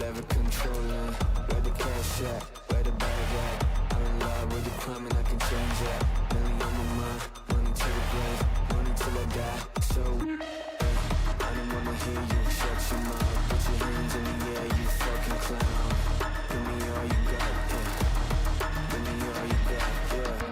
lever controlling. Where the cash at, where the bag at. I'm in love with the crime and I can change that. Million on my mind, money to the grave, money till I die. So I don't wanna hear you shut your mouth. Put your hands in the air, you fucking clown. Give me all you got, yeah. Give me all you got, yeah.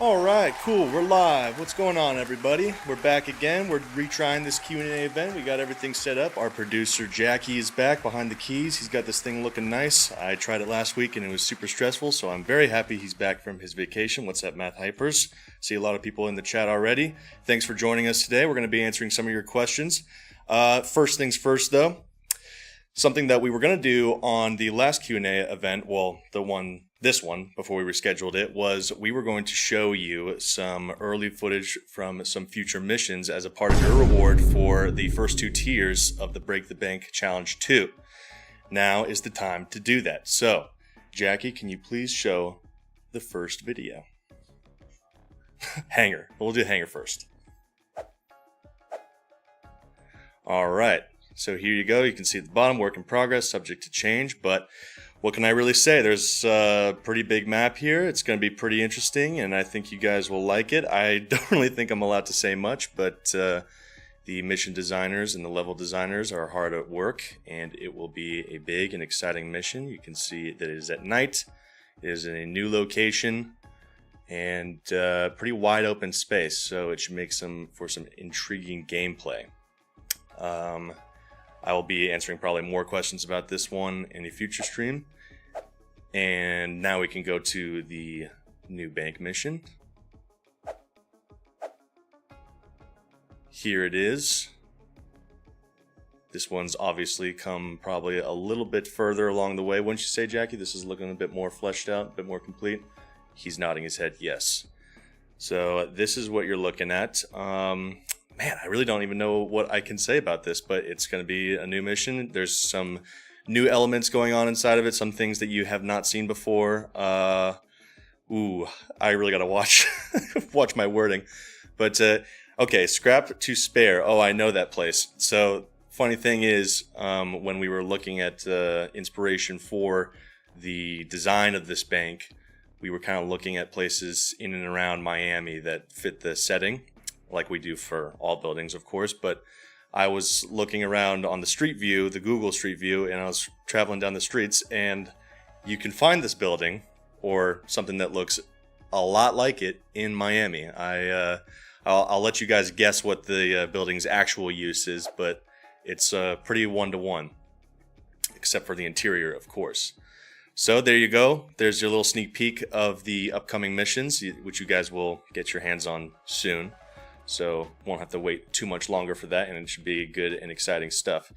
All right, cool. We're live. What's going on, everybody? We're back again. We're retrying this Q&A event. We got everything set up. Our producer, Jackie, is back behind the keys. He's got this thing looking nice. I tried it last week, and it was super stressful, so I'm very happy he's back from his vacation. What's up, Math Hypers? See a lot of people in the chat already. Thanks for joining us today. We're going to be answering some of your questions. First things first, though. Something that we were going to do on the last Q&A event, well, this one, before we rescheduled it, was we were going to show you some early footage from some future missions as a part of your reward for the first 2 tiers of the Break the Bank Challenge 2. Now is the time to do that. So, Jackie, can you please show the first video? Hanger. We'll do Hanger first. All right. So here you go. You can see at the bottom, work in progress, subject to change, but what can I really say? There's a pretty big map here. It's going to be pretty interesting, and I think you guys will like it. I don't really think I'm allowed to say much, but the mission designers and the level designers are hard at work, and it will be a big and exciting mission. You can see that it is at night. It is in a new location, and pretty wide open space, so it should make for some intriguing gameplay. I will be answering probably more questions about this one in a future stream. And now we can go to the new bank mission. Here it is. This one's obviously come probably a little bit further along the way. Wouldn't you say, Jackie? This is looking a bit more fleshed out, a bit more complete. He's nodding his head yes. So this is what you're looking at. Man, I really don't even know what I can say about this, but it's going to be a new mission. There's some new elements going on inside of it, some things that you have not seen before. I really got to watch my wording. But, okay, scrap to spare. Oh, I know that place. So, funny thing is, when we were looking at inspiration for the design of this bank, we were kind of looking at places in and around Miami that fit the setting, like we do for all buildings, of course, but I was looking around on the street view, the Google Street View, and I was traveling down the streets, and you can find this building, or something that looks a lot like it, in Miami. I'll let you guys guess what the building's actual use is, but it's pretty one-to-one, except for the interior, of course. So there you go. There's your little sneak peek of the upcoming missions, which you guys will get your hands on soon. So won't have to wait too much longer for that, and it should be good and exciting stuff.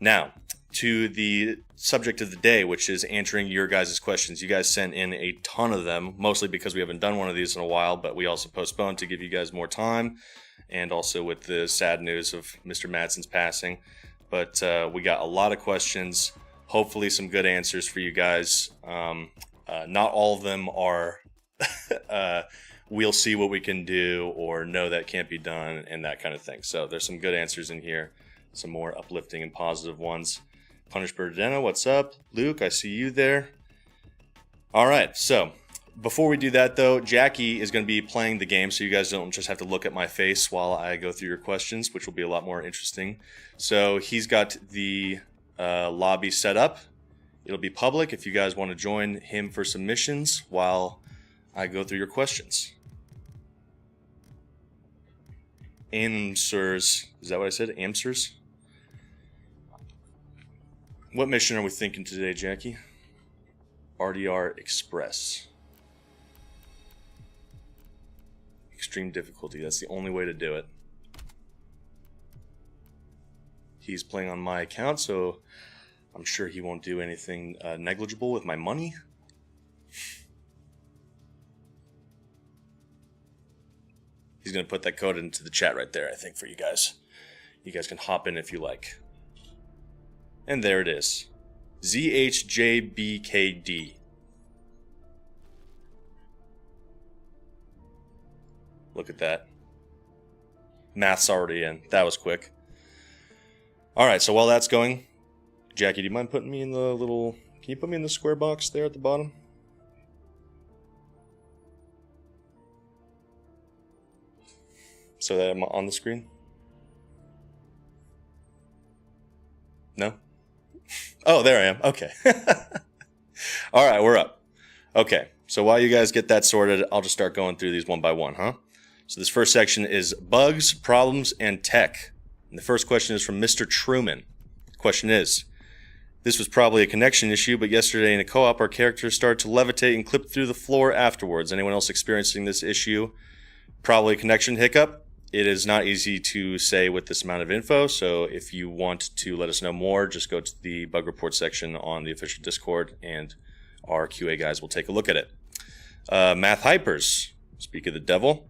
Now, to the subject of the day, which is answering your guys' questions. You guys sent in a ton of them, mostly because we haven't done one of these in a while, but we also postponed to give you guys more time, and also with the sad news of Mr. Madsen's passing. But we got a lot of questions, hopefully some good answers for you guys. Not all of them are... we'll see what we can do, or no, that can't be done, and that kind of thing. So there's some good answers in here, some more uplifting and positive ones. Punish Burdeno, what's up? Luke, I see you there. All right, so before we do that, though, Jackie is going to be playing the game, so you guys don't just have to look at my face while I go through your questions, which will be a lot more interesting. So he's got the lobby set up. It'll be public if you guys want to join him for some missions while I go through your questions. Answers. Is that what I said? Answers? What mission are we thinking today, Jackie? RDR Express. Extreme difficulty. That's the only way to do it. He's playing on my account, so I'm sure he won't do anything negligible with my money. He's going to put that code into the chat right there, I think, for you guys. You guys can hop in if you like. And there it is. ZHJBKD. Look at that. Math's already in. That was quick. Alright, so while that's going, Jackie, do you mind putting me in the little... Can you put me in the square box there at the bottom? So that I'm on the screen? No? Oh, there I am. Okay. Alright, we're up. Okay, so while you guys get that sorted, I'll just start going through these one by one, huh? So this first section is bugs, problems, and tech. And the first question is from Mr. Truman. The question is, this was probably a connection issue, but yesterday in a co-op, our characters started to levitate and clip through the floor afterwards. Anyone else experiencing this issue? Probably a connection hiccup. It is not easy to say with this amount of info, so if you want to let us know more, just go to the bug report section on the official Discord, and our QA guys will take a look at it. Math Hypers, speak of the devil.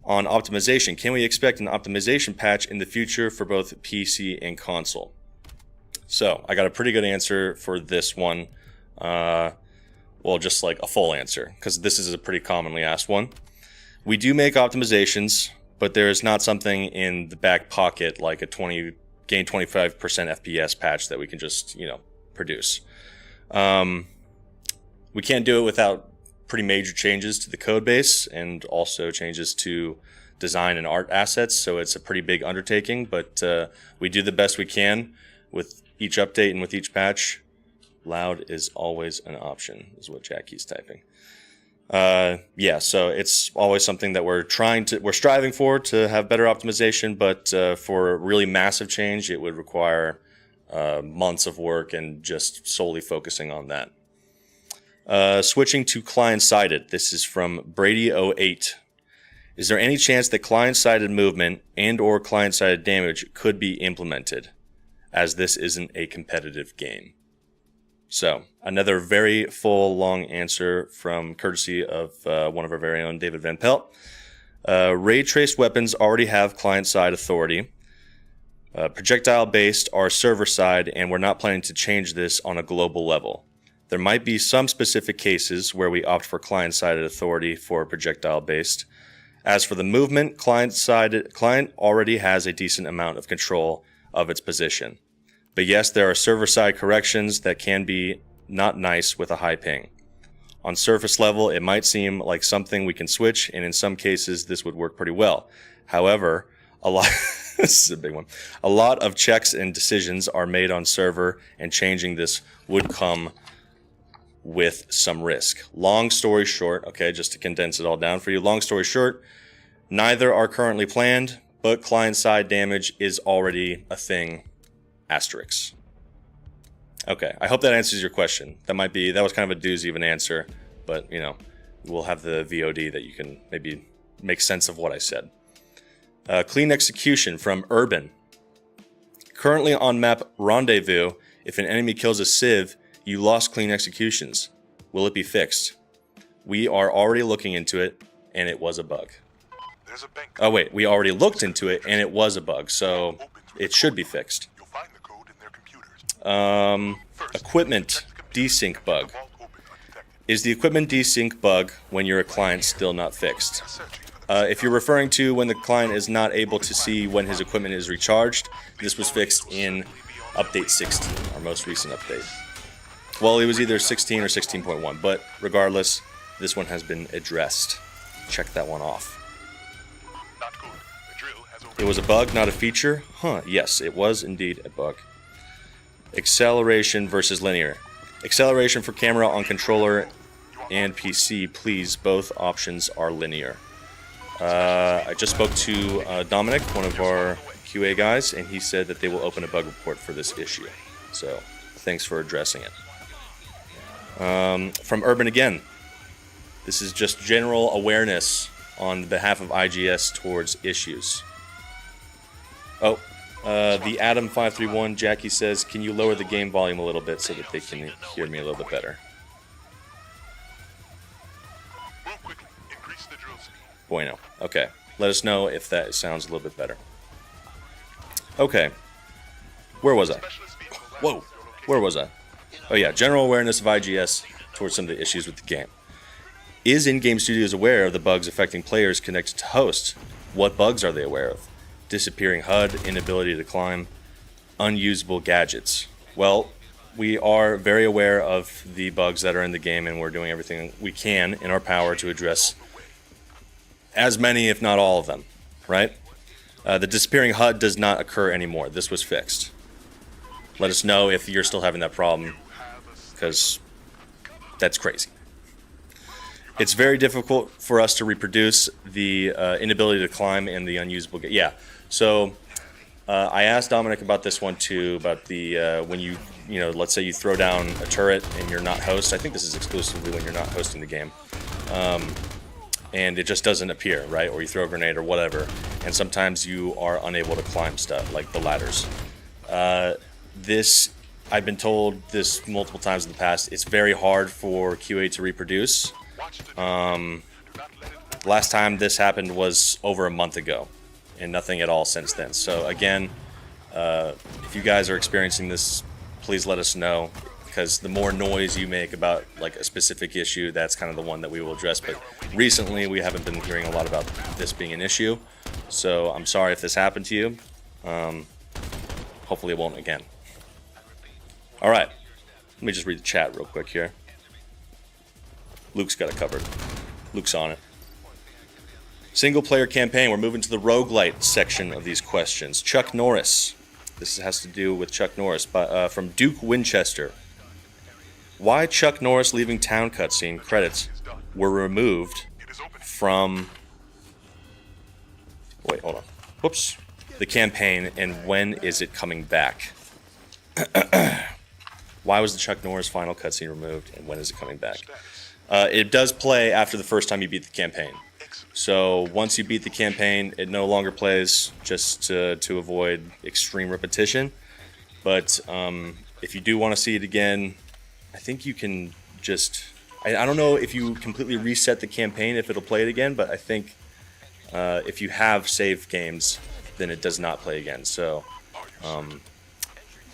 On optimization, can we expect an optimization patch in the future for both PC and console? So, I got a pretty good answer for this one. Well, just like a full answer, because this is a pretty commonly asked one. We do make optimizations, but there is not something in the back pocket like a gain 25% FPS patch that we can just, produce. We can't do it without pretty major changes to the code base and also changes to design and art assets, so it's a pretty big undertaking, but we do the best we can with each update and with each patch. Loud is always an option, is what Jackie's typing. Yeah, so it's always something that we're striving for to have better optimization, but for a really massive change, it would require months of work and just solely focusing on that. Switching to client-sided. This is from Brady08. Is there any chance that client-sided movement and or client-sided damage could be implemented, as this isn't a competitive game? So, another very full, long answer from courtesy of one of our very own, David Van Pelt. Ray-traced weapons already have client-side authority. Projectile-based are server-side, and we're not planning to change this on a global level. There might be some specific cases where we opt for client-sided authority for projectile-based. As for the movement, client already has a decent amount of control of its position. But yes, there are server-side corrections that can be not nice with a high ping. On surface level, it might seem like something we can switch, and in some cases, this would work pretty well. However, this is a big one. A lot of checks and decisions are made on server, and changing this would come with some risk. Long story short, okay, just to condense it all down for you. Long story short, neither are currently planned, but client-side damage is already a thing. Asterisk. Okay, I hope that answers your question. That was kind of a doozy of an answer, but we'll have the VOD that you can maybe make sense of what I said. Clean execution from Urban. Currently on map Rendezvous, if an enemy kills a civ, you lost clean executions. Will it be fixed? We are already looking into it, and it was a bug. Oh wait, we already looked into it, and it was a bug, so it should be fixed. Equipment desync bug. Is the equipment desync bug when you're a client still not fixed? If you're referring to when the client is not able to see when his equipment is recharged, this was fixed in update 16, our most recent update. Well, it was either 16 or 16.1, but regardless, this one has been addressed. Check that one off. It was a bug, not a feature? Huh, yes, it was indeed a bug. Acceleration versus linear. Acceleration for camera on controller and PC, please. Both options are linear. I just spoke to Dominic, one of our QA guys, and he said that they will open a bug report for this issue. So Thanks for addressing it. From Urban again. This is just general awareness on behalf of IGS towards issues. Oh, the Adam531, Jackie says, can you lower the game volume a little bit so that they can hear me a little bit better? Bueno. Okay. Let us know if that sounds a little bit better. Okay. Where was I? Whoa. Where was I? Oh yeah, general awareness of IGS towards some of the issues with the game. Is in-game studios aware of the bugs affecting players connected to hosts? What bugs are they aware of? Disappearing HUD, inability to climb, unusable gadgets. Well, we are very aware of the bugs that are in the game, and we're doing everything we can in our power to address as many, if not all of them, right? The disappearing HUD does not occur anymore. This was fixed. Let us know if you're still having that problem, because that's crazy. It's very difficult for us to reproduce the inability to climb and the unusable. Yeah, so I asked Dominic about this one too, about the when you let's say you throw down a turret and you're not host. I think this is exclusively when you're not hosting the game, and it just doesn't appear, right? Or you throw a grenade or whatever, and sometimes you are unable to climb stuff like the ladders. This, I've been told this multiple times in the past. It's very hard for QA to reproduce. Last time this happened was over a month ago, and nothing at all since then. So again, if you guys are experiencing this, please let us know, because the more noise you make about like a specific issue, that's kind of the one that we will address. But recently we haven't been hearing a lot about this being an issue, so I'm sorry if this happened to you. Hopefully it won't again. All right, let me just read the chat real quick here. Luke's got it covered. Luke's on it. Single player campaign. We're moving to the roguelite section of these questions. Chuck Norris. This has to do with Chuck Norris from Duke Winchester. Why Chuck Norris leaving town cutscene credits were removed from... Wait, hold on. Whoops. The campaign, and when is it coming back? Why was the Chuck Norris final cutscene removed, and when is it coming back? It does play after the first time you beat the campaign. So once you beat the campaign, it no longer plays, just to avoid extreme repetition. But if you do want to see it again, I think you can just... I don't know if you completely reset the campaign, if it'll play it again, but I think if you have saved games, then it does not play again. So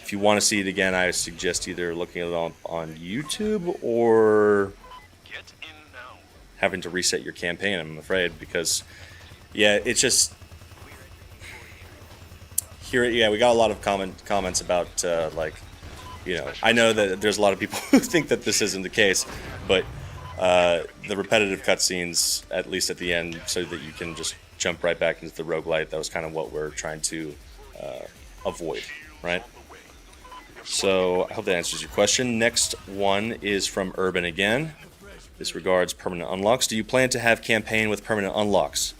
if you want to see it again, I suggest either looking at it on YouTube or having to reset your campaign, I'm afraid, because yeah, it's just here. Yeah, we got a lot of comments about like, I know that there's a lot of people who think that this isn't the case, but the repetitive cutscenes, at least at the end, so that you can just jump right back into the roguelite, that was kind of what we're trying to avoid, right? So I hope that answers your question. Next one is from Urban again. This regards permanent unlocks. Do you plan to have campaign with permanent unlocks?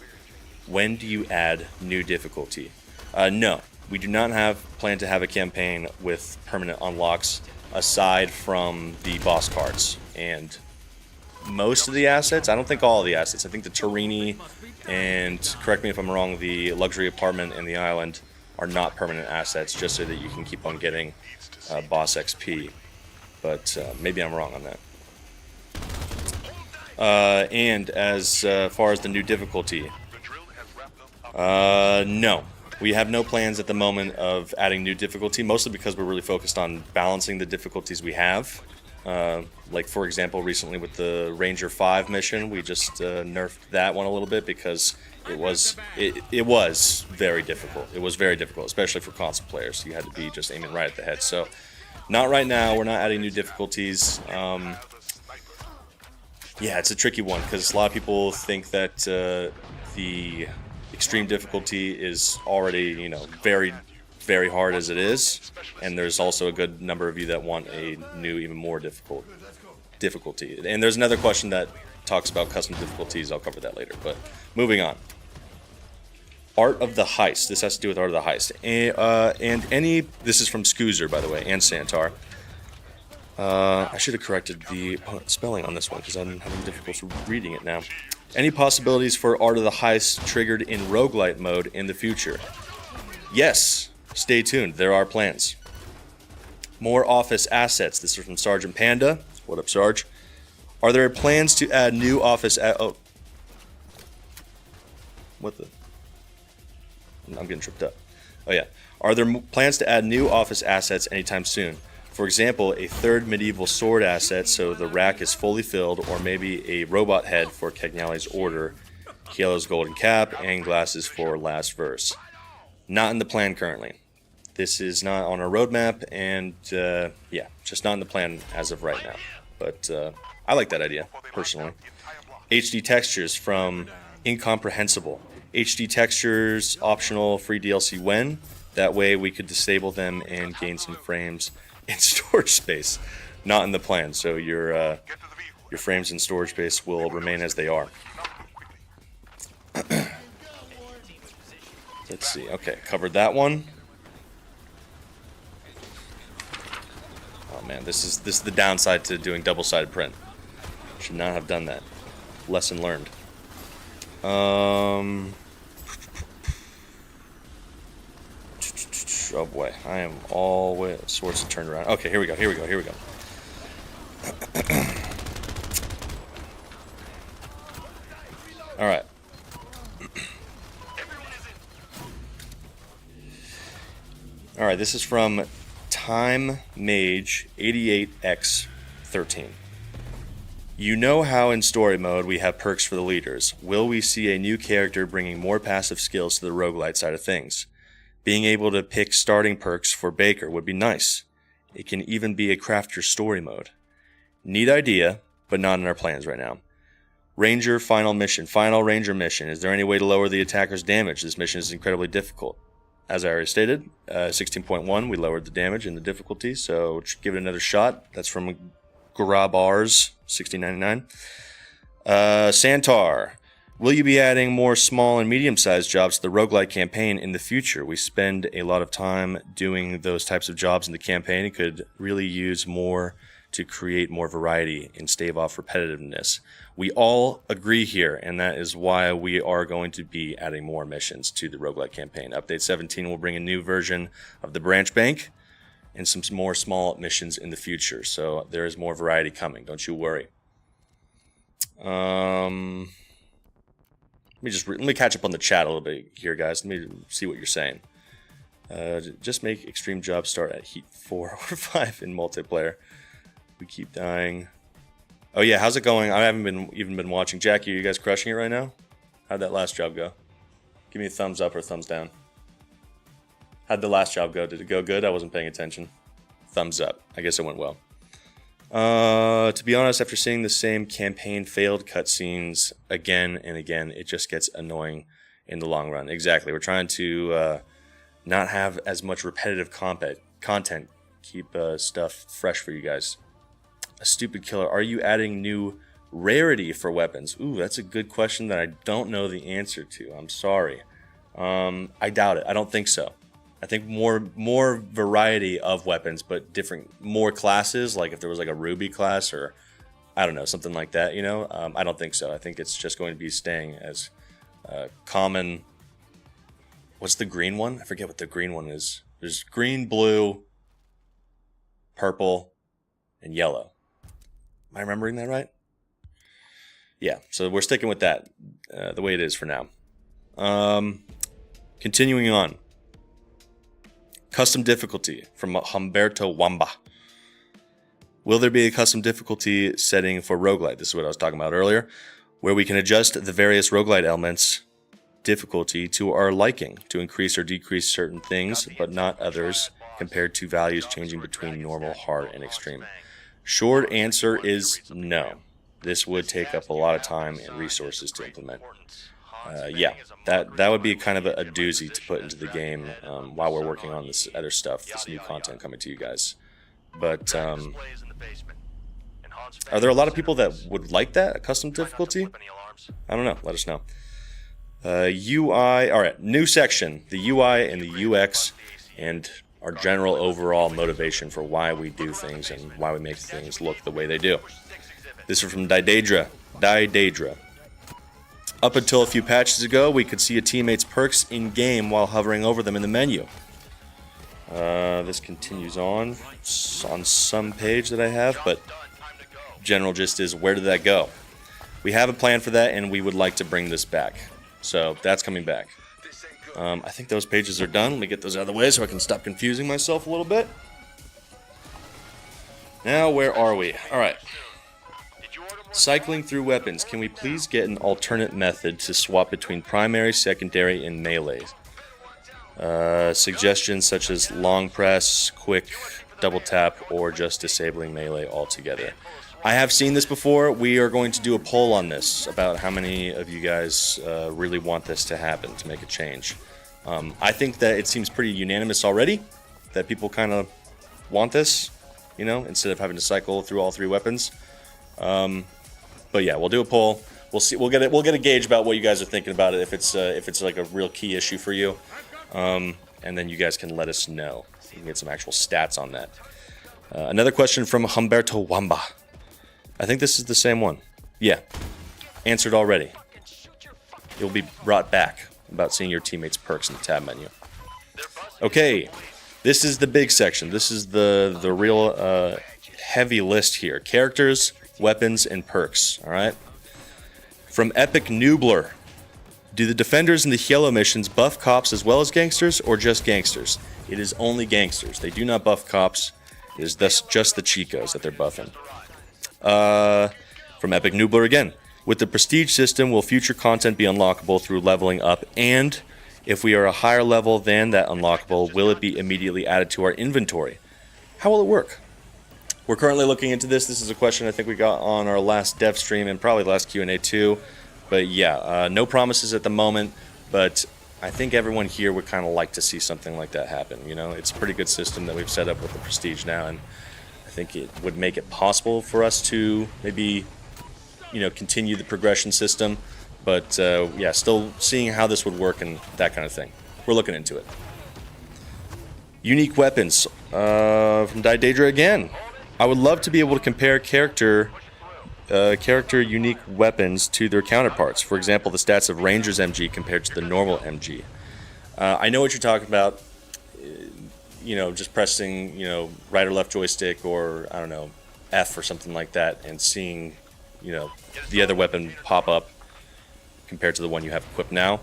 When do you add new difficulty? No, we do not plan to have a campaign with permanent unlocks aside from the boss cards and most of the assets. I don't think all of the assets. I think the Torini and, correct me if I'm wrong, the luxury apartment and the island are not permanent assets, just so that you can keep on getting boss XP. But maybe I'm wrong on that. And as far as the new difficulty, no. We have no plans at the moment of adding new difficulty, mostly because we're really focused on balancing the difficulties we have. Like, for example, recently with the Ranger 5 mission, we just nerfed that one a little bit because it was very difficult. It was very difficult, especially for console players. You had to be just aiming right at the head. So, not right now. We're not adding new difficulties. Yeah, it's a tricky one because a lot of people think that the extreme difficulty is already, very, very hard as it is, and there's also a good number of you that want a new, even more difficulty. And there's another question that talks about custom difficulties. I'll cover that later. But moving on. Art of the Heist. This has to do with Art of the Heist. And this is from Scoozer, by the way, and Santar. I should have corrected the spelling on this one because I'm having difficulty reading it now. Any possibilities for Art of the Heist triggered in Roguelite mode in the future? Yes. Stay tuned. There are plans. More office assets. This is from Sergeant Panda. What up, Sarge? Are there plans to add new office oh. What the? I'm getting tripped up. Oh, yeah. Are there plans to add new office assets anytime soon? For example, a third medieval sword asset so the rack is fully filled, or maybe a robot head for Cagnali's order, Kielo's golden cap, and glasses for last verse. Not in the plan currently. This is not on our roadmap, and yeah, just not in the plan as of right now. But I like that idea, personally. HD textures from Incomprehensible. HD textures, optional free DLC when? That way we could disable them and gain some frames in storage space. Not in the plan, so your frames in storage space will remain as they are. Let's see. Okay, covered that one. Oh man, this is the downside to doing double-sided print. Should not have done that. Lesson learned. Oh boy, I am all sorts of turned around. Okay, here we go. All right. All right, this is from Time Mage 88X13. You know how in story mode we have perks for the leaders. Will we see a new character bringing more passive skills to the roguelite side of things? Being able to pick starting perks for Baker would be nice. It can even be a craft your story mode. Neat idea, but not in our plans right now. Ranger final mission. Final Ranger mission. Is there any way to lower the attacker's damage? This mission is incredibly difficult. As I already stated, 16.1, we lowered the damage and the difficulty, so give it another shot. That's from Grabars, 1699. Santar. Will you be adding more small and medium-sized jobs to the roguelite campaign in the future? We spend a lot of time doing those types of jobs in the campaign and could really use more to create more variety and stave off repetitiveness. We all agree here, and that is why we are going to be adding more missions to the roguelite campaign. Update 17 will bring a new version of the branch bank and some more small missions in the future. So there is more variety coming, don't you worry. Let me catch up on the chat a little bit here, guys. Let me see what you're saying. Just make extreme jobs start at heat 4 or 5 in multiplayer. We keep dying. Oh yeah, how's it going? I haven't even been watching. Jackie, are you guys crushing it right now? How'd that last job go? Give me a thumbs up or thumbs down. How'd the last job go? Did it go good? I wasn't paying attention. Thumbs up. I guess it went well. To be honest, after seeing the same campaign failed cutscenes again and again, it just gets annoying in the long run. Exactly. We're trying to not have as much repetitive content. Keep stuff fresh for you guys. A stupid killer. Are you adding new rarity for weapons? Ooh, that's a good question that I don't know the answer to. I'm sorry. I doubt it. I don't think so. I think more variety of weapons, but more classes, like if there was like a Ruby class or, I don't know, something like that, you know? I don't think so. I think it's just going to be staying as common. What's the green one? I forget what the green one is. There's green, blue, purple, and yellow. Am I remembering that right? Yeah, so we're sticking with that the way it is for now. Continuing on. Custom difficulty from Humberto Wamba. Will there be a custom difficulty setting for roguelite? This is what I was talking about earlier, where we can adjust the various roguelite elements difficulty to our liking to increase or decrease certain things, but not others, compared to values changing between normal, hard, and extreme. Short answer is no. This would take up a lot of time and resources to implement. Yeah, that would be kind of a doozy to put into the game while we're working on this other stuff, this new content coming to you guys. But are there a lot of people that would like that, a custom difficulty? I don't know. Let us know. UI, all right, new section, the UI and the UX, and our general overall motivation for why we do things and why we make things look the way they do. This is from Daedra. Up until a few patches ago, we could see a teammate's perks in-game while hovering over them in the menu. This continues on some page that I have, but general gist is, where did that go? We have a plan for that, and we would like to bring this back. So that's coming back. I think those pages are done. Let me get those out of the way so I can stop confusing myself a little bit. Now, where are we? Alright. Cycling through weapons. Can we please get an alternate method to swap between primary, secondary, and melee? Suggestions such as long press, quick, double tap, or just disabling melee altogether. I have seen this before. We are going to do a poll on this about how many of you guys really want this to happen, to make a change. I think that it seems pretty unanimous already that people kind of want this, you know, instead of having to cycle through all three weapons. But yeah, we'll do a poll. We'll see. We'll get a gauge about what you guys are thinking about it. If it's like a real key issue for you, and then you guys can let us know. You can get some actual stats on that. Another question from Humberto Wamba. I think this is the same one. Yeah, answered already. You'll be brought back about seeing your teammates' perks in the tab menu. Okay, this is the big section. This is the real heavy list here. Characters, weapons, and perks. All right. From Epic Noobler. Do the defenders in the yellow missions buff cops as well as gangsters, or just gangsters? It is only gangsters. They do not buff cops. It is thus just the Chicos that they're buffing. From Epic Noobler again. With the prestige system, will future content be unlockable through leveling up? And if we are a higher level than that unlockable, will it be immediately added to our inventory? How will it work? We're currently looking into this. This is a question I think we got on our last dev stream and probably the last Q&A too. But yeah, no promises at the moment, but I think everyone here would kind of like to see something like that happen. You know, it's a pretty good system that we've set up with the Prestige now, and I think it would make it possible for us to maybe, you know, continue the progression system. But yeah, still seeing how this would work and that kind of thing. We're looking into it. Unique weapons from Daedra again. I would love to be able to compare character unique weapons to their counterparts. For example, the stats of Ranger's MG compared to the normal MG. I know what you're talking about. You know, just pressing, you know, right or left joystick, or I don't know, F or something like that, and seeing, you know, the other weapon pop up compared to the one you have equipped now.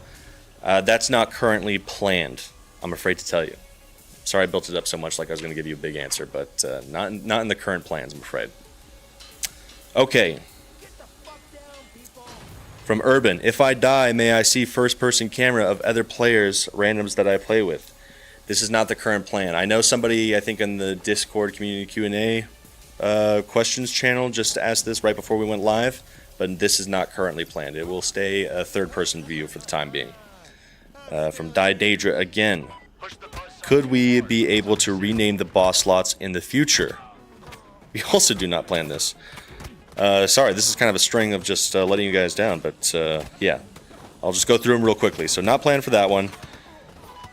That's not currently planned, I'm afraid to tell you. Sorry I built it up so much like I was going to give you a big answer, but not in the current plans, I'm afraid. Okay. From Urban. If I die, may I see first-person camera of other players' randoms that I play with? This is not the current plan. I know somebody, I think in the Discord community Q&A questions channel just asked this right before we went live, but this is not currently planned. It will stay a third-person view for the time being. From Daedra again. Could we be able to rename the boss slots in the future? We also do not plan this. Sorry, this is kind of a string of just letting you guys down, but yeah. I'll just go through them real quickly. So not planned for that one.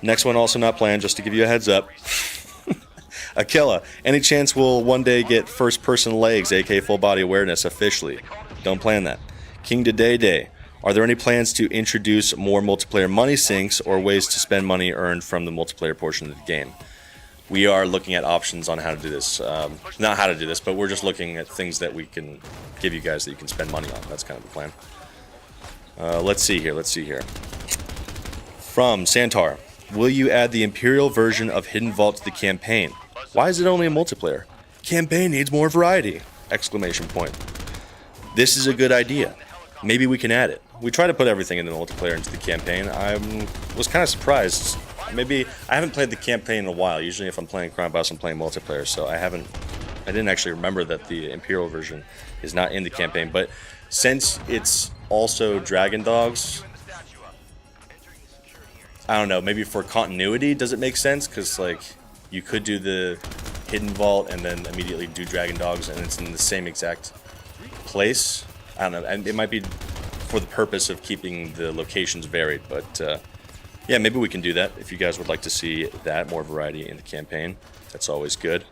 Next one also not planned, just to give you a heads up. Akilla, any chance we'll one day get first-person legs, aka full body awareness, officially? Don't plan that. King Day. Are there any plans to introduce more multiplayer money sinks or ways to spend money earned from the multiplayer portion of the game? We are looking at options on how to do this. Not how to do this, but we're just looking at things that we can give you guys that you can spend money on. That's kind of the plan. Let's see here. From Santar. Will you add the Imperial version of Hidden Vault to the campaign? Why is it only a multiplayer? Campaign needs more variety! Exclamation point. This is a good idea. Maybe we can add it. We try to put everything in the multiplayer into the campaign. I was kind of surprised. Maybe I haven't played the campaign in a while. Usually if I'm playing Crime Boss, I'm playing multiplayer, so I didn't actually remember that the Imperial version is not in the campaign. But since it's also Dragon Dogs, I don't know, maybe for continuity, does it make sense? Because, like, you could do the Hidden Vault and then immediately do Dragon Dogs, and it's in the same exact place. I don't know, and it might be for the purpose of keeping the locations varied, but Yeah, maybe we can do that if you guys would like to see that, more variety in the campaign. That's always good.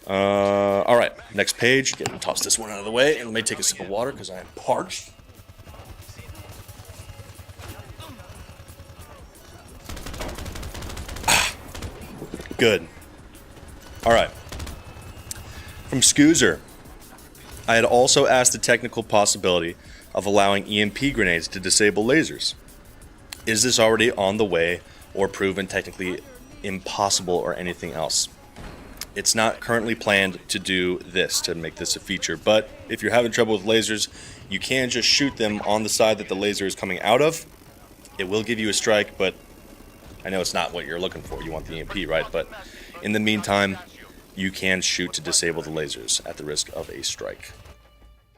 All right, next page. Toss this one out of the way, and let me take a sip of water because I am parched. Good. All right. From Scoozer, I had also asked the technical possibility of allowing EMP grenades to disable lasers. Is this already on the way or proven technically impossible or anything else? It's not currently planned to do this, to make this a feature, but if you're having trouble with lasers, you can just shoot them on the side that the laser is coming out of. It will give you a strike, but I know it's not what you're looking for. You want the EMP, right? But in the meantime, you can shoot to disable the lasers at the risk of a strike.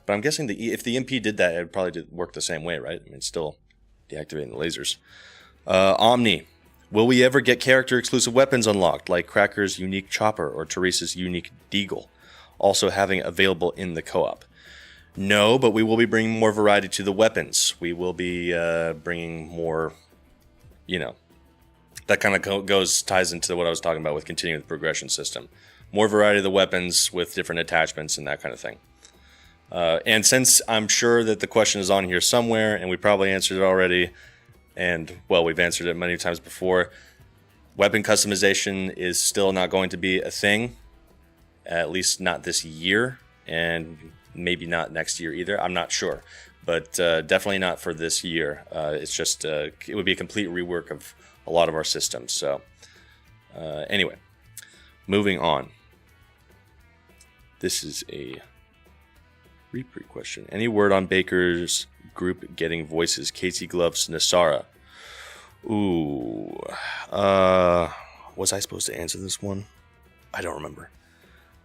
But I'm guessing if the EMP did that, it would probably work the same way, right? I mean, still deactivating the lasers. Omni. Will we ever get character-exclusive weapons unlocked, like Cracker's unique chopper or Teresa's unique deagle, also having available in the co-op? No, but we will be bringing more variety to the weapons. We will be bringing more, you know, that kind of ties into what I was talking about with continuing the progression system. More variety of the weapons with different attachments and that kind of thing. And since I'm sure that the question is on here somewhere, and we probably answered it already, and, well, we've answered it many times before, weapon customization is still not going to be a thing, at least not this year, and maybe not next year either. I'm not sure, but definitely not for this year. It's just, it would be a complete rework of a lot of our systems. So, anyway, moving on. This is a repree question. Any word on Baker's group getting voices? Casey Gloves, Nasara. Ooh. Was I supposed to answer this one? I don't remember.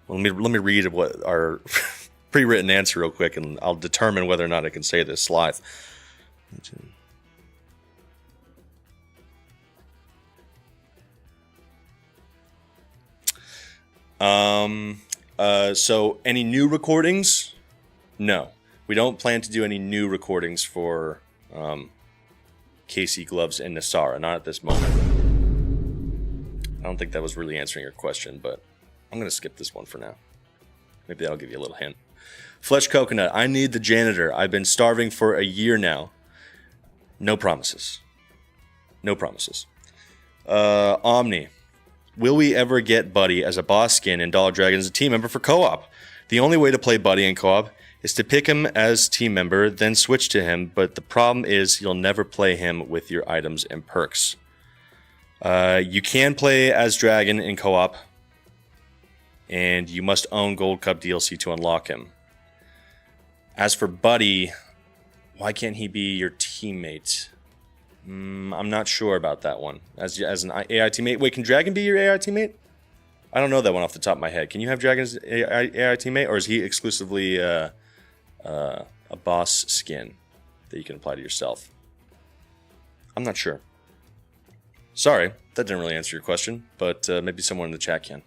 Well, let me read what our pre-written answer real quick, and I'll determine whether or not I can say this live. So any new recordings? No, we don't plan to do any new recordings for Casey, Gloves, and Nasara. Not at this moment. I don't think that was really answering your question, but I'm going to skip this one for now. Maybe that'll give you a little hint. Fletch Coconut, I need the janitor. I've been starving for a year now. No promises. No promises. Omni, will we ever get Buddy as a boss skin in Dollar Dragon as a team member for co-op? The only way to play Buddy in co-op is to pick him as team member, then switch to him, but the problem is you'll never play him with your items and perks. You can play as Dragon in co-op, and you must own Gold Cup DLC to unlock him. As for Buddy, why can't he be your teammate? I'm not sure about that one. As an AI teammate. Wait, can Dragon be your AI teammate? I don't know that one off the top of my head. Can you have Dragon as AI teammate, or is he exclusively a boss skin that you can apply to yourself? I'm not sure. Sorry, that didn't really answer your question, but maybe someone in the chat can.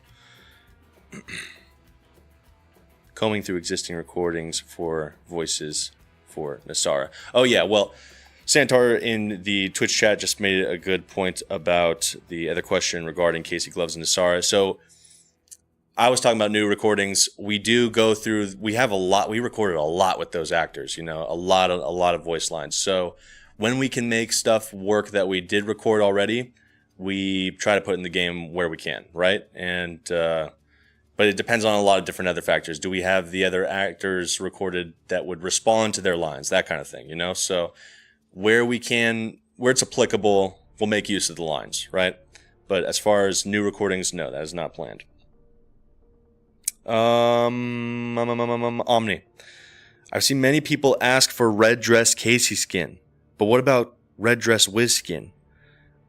Combing through existing recordings for voices for Nasara. Oh yeah, well, Santar in the Twitch chat just made a good point about the other question regarding Casey Gloves and Nasara. So I was talking about new recordings. We do go through, we have a lot, we recorded a lot with those actors, you know, a lot of voice lines. So when we can make stuff work that we did record already, we try to put in the game where we can, right? And, but it depends on a lot of different other factors. Do we have the other actors recorded that would respond to their lines? That kind of thing, you know? So where we can, where it's applicable, we'll make use of the lines, right? But as far as new recordings, no, that is not planned. Omni. I've seen many people ask for Red Dress Casey skin, but what about Red Dress Wiz skin?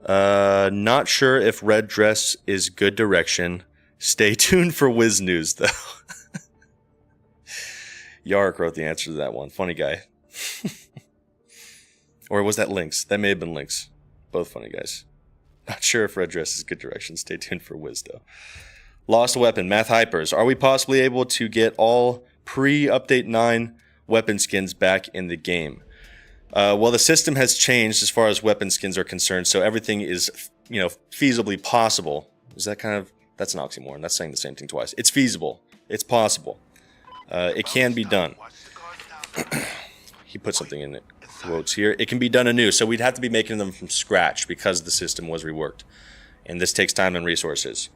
Not sure if Red Dress is good direction. Stay tuned for Wiz news, though. Yarrick wrote the answer to that one. Funny guy. Or was that Lynx? That may have been Lynx. Both funny guys. Not sure if Red Dress is good direction. Stay tuned for Wiz, though. Lost Weapon, Math Hypers. Are we possibly able to get all pre-Update 9 weapon skins back in the game? Well, the system has changed as far as weapon skins are concerned, so everything is, feasibly possible. Is that that's an oxymoron. That's saying the same thing twice. It's feasible. It's possible. It can be done. He put something in quotes here. It can be done anew, so we'd have to be making them from scratch because the system was reworked. And this takes time and resources.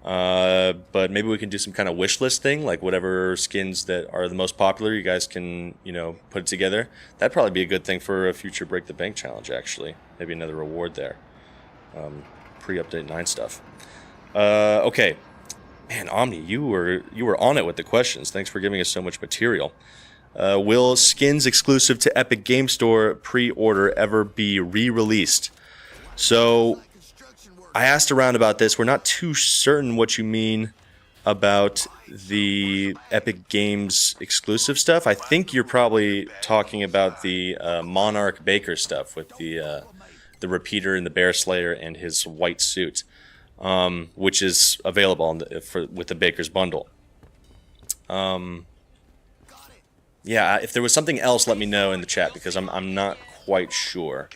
But maybe we can do some kind of wish list thing, like whatever skins that are the most popular, you guys can, put it together. That'd probably be a good thing for a future Break the Bank challenge, actually. Maybe another reward there. Pre-update 9 stuff. Okay. Man, Omni, you were on it with the questions. Thanks for giving us so much material. Will skins exclusive to Epic Game Store pre-order ever be re-released? So I asked around about this. We're not too certain what you mean about the Epic Games exclusive stuff. I think you're probably talking about the Monarch Baker stuff with the repeater and the Bear Slayer and his white suit, which is available with the Baker's bundle. Yeah, if there was something else, let me know in the chat because I'm not quite sure.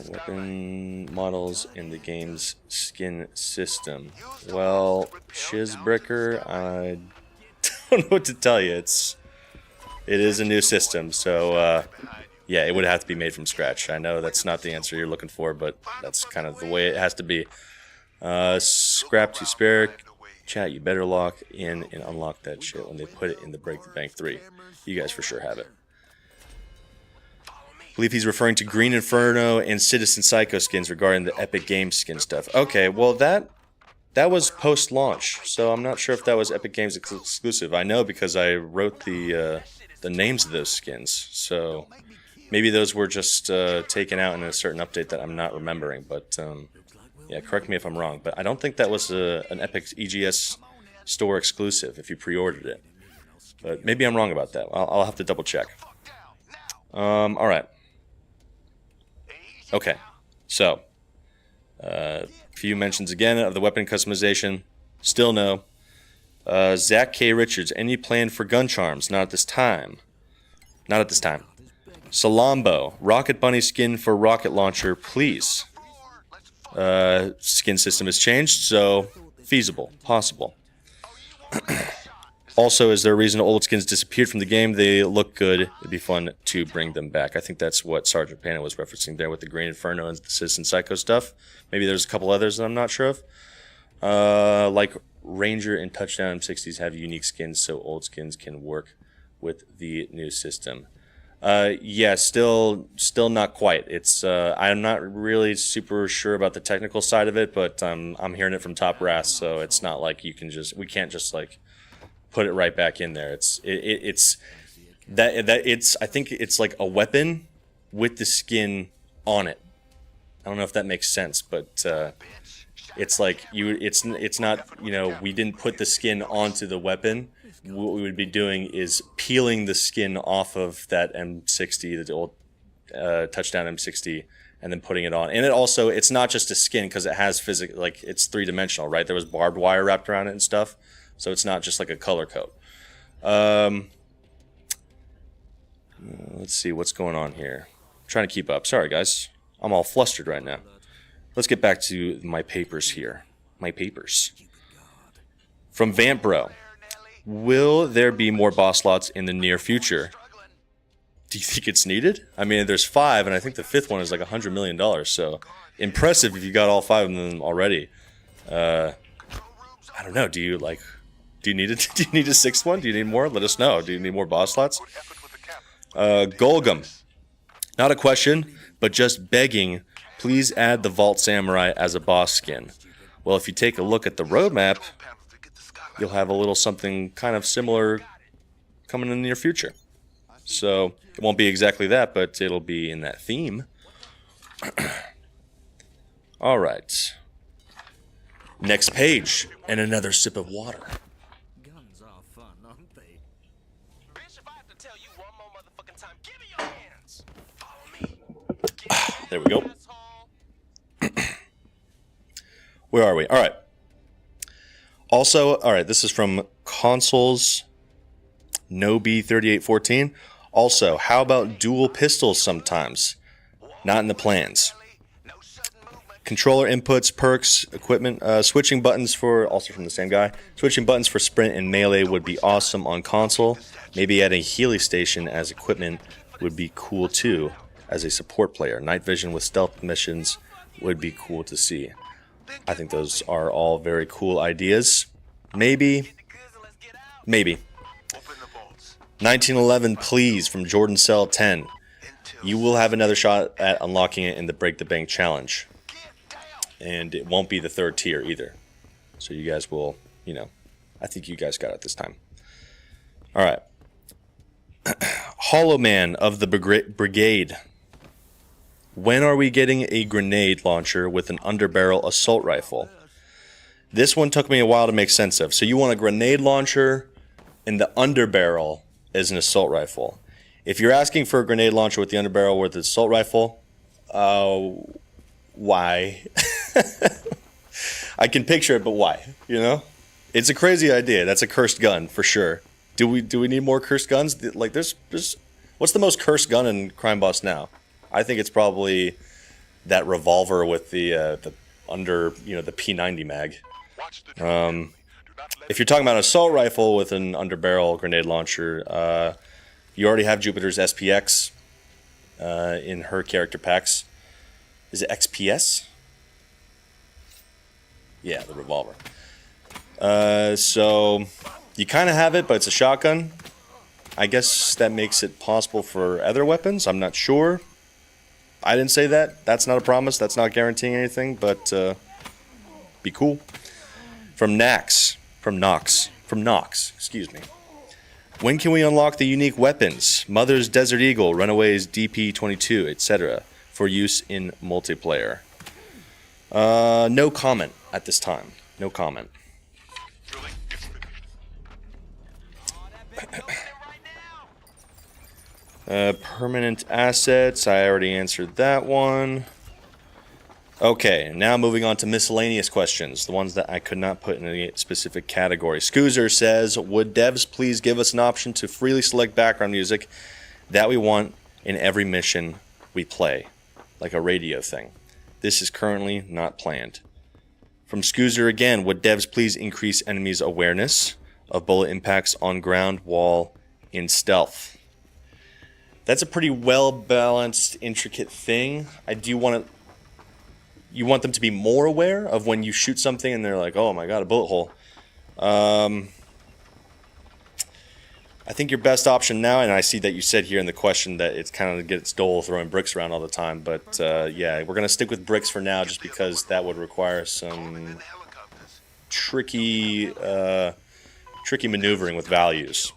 Weapon models in the game's skin system. Well, Shizbricker, I don't know what to tell you. It is a new system, so yeah, it would have to be made from scratch. I know that's not the answer you're looking for, but that's kind of the way it has to be. Scrap to spare. Chat, you better lock in and unlock that shit when they put it in the Break the Bank 3. You guys for sure have it. I believe he's referring to Green Inferno and Citizen Psycho skins regarding the Epic Games skin stuff. Okay, well that was post-launch, so I'm not sure if that was Epic Games exclusive. I know because I wrote the names of those skins, so maybe those were just taken out in a certain update that I'm not remembering. But yeah, correct me if I'm wrong, but I don't think that was an Epic EGS store exclusive if you pre-ordered it. But maybe I'm wrong about that. I'll have to double check. All right. Okay, so few mentions again of the weapon customization. Still no. Zach K. Richards, any plan for gun charms? Not at this time. Not at this time. Salambo, Rocket Bunny skin for rocket launcher, please. Skin system has changed, so feasible, possible. Also, is there a reason old skins disappeared from the game? They look good. It'd be fun to bring them back. I think that's what Sergeant Panda was referencing there with the Green Inferno and the Citizen Psycho stuff. Maybe there's a couple others that I'm not sure of. Like Ranger and Touchdown M60s have unique skins, so old skins can work with the new system. Yeah, still not quite. It's I'm not really super sure about the technical side of it, but I'm hearing it from top brass, so it's not like we can't just like put it right back in there. I think it's like a weapon with the skin on it. I don't know if that makes sense, but it's like it's not, we didn't put the skin onto the weapon. What we would be doing is peeling the skin off of that M60, the old Touchdown M60, and then putting it on. And it's not just a skin because it has like it's 3-dimensional, right? There was barbed wire wrapped around it and stuff. So it's not just like a color coat. Let's see what's going on here. I'm trying to keep up. Sorry, guys. I'm all flustered right now. Let's get back to my papers here. My papers. From Vampbro. Will there be more boss slots in the near future? Do you think it's needed? I mean, there's 5, and I think the 5th one is like $100 million. So impressive if you got all 5 of them already. I don't know. Do you need a 6th one? Do you need more? Let us know. Do you need more boss slots? Golgum. Not a question, but just begging. Please add the Vault Samurai as a boss skin. Well, if you take a look at the roadmap, you'll have a little something kind of similar coming in the near future. So it won't be exactly that, but it'll be in that theme. All right. Next page, and another sip of water. Guns are fun, aren't they? Bitch, if I have to tell you one more motherfucking time, give me your hands. Follow me. There we go. Where are we? All right. Also, all right, this is from Consoles Nobi3814. Also, how about dual pistols sometimes? Not in the plans. Controller inputs, perks, equipment, switching buttons for, also from the same guy, switching buttons for sprint and melee would be awesome on console. Maybe add a Healy station as equipment would be cool too, as a support player. Night vision with stealth missions would be cool to see. I think those are all very cool ideas. Maybe. 1911, please, from Jordan Cell 10. You will have another shot at unlocking it in the Break the Bank challenge. And it won't be the 3rd tier either. So you guys will, I think you guys got it this time. All right. Hollow Man of the Brigade. When are we getting a grenade launcher with an underbarrel assault rifle? This one took me a while to make sense of. So you want a grenade launcher and the underbarrel as an assault rifle. If you're asking for a grenade launcher with the underbarrel with the assault rifle, why? I can picture it, but why? It's a crazy idea. That's a cursed gun for sure. Do we need more cursed guns? Like there's what's the most cursed gun in Crime Boss now? I think it's probably that revolver with the under the P90 mag. If you're talking about an assault rifle with an underbarrel grenade launcher, you already have Jupiter's SPX in her character packs. Is it XPS? Yeah, the revolver. So you kind of have it, but it's a shotgun. I guess that makes it possible for other weapons. I'm not sure. I didn't say that. That's not a promise. That's not guaranteeing anything, but be cool. From Nox, excuse me. When can we unlock the unique weapons? Mother's Desert Eagle, Runaway's DP-22, etc. for use in multiplayer? No comment at this time. No comment. Permanent assets. I already answered that one. Okay, now moving on to miscellaneous questions, the ones that I could not put in a specific category. Scoozer says, would devs please give us an option to freely select background music that we want in every mission we play, like a radio thing? This is currently not planned. From Scoozer again, would devs please increase enemies' awareness of bullet impacts on ground, wall, in stealth? That's a pretty well-balanced, intricate thing. I do want to... You want them to be more aware of when you shoot something and they're like, oh my god, a bullet hole. I think your best option now, and I see that you said here in the question that it's kind of gets dull throwing bricks around all the time, but yeah, we're going to stick with bricks for now just because that would require some tricky maneuvering with values.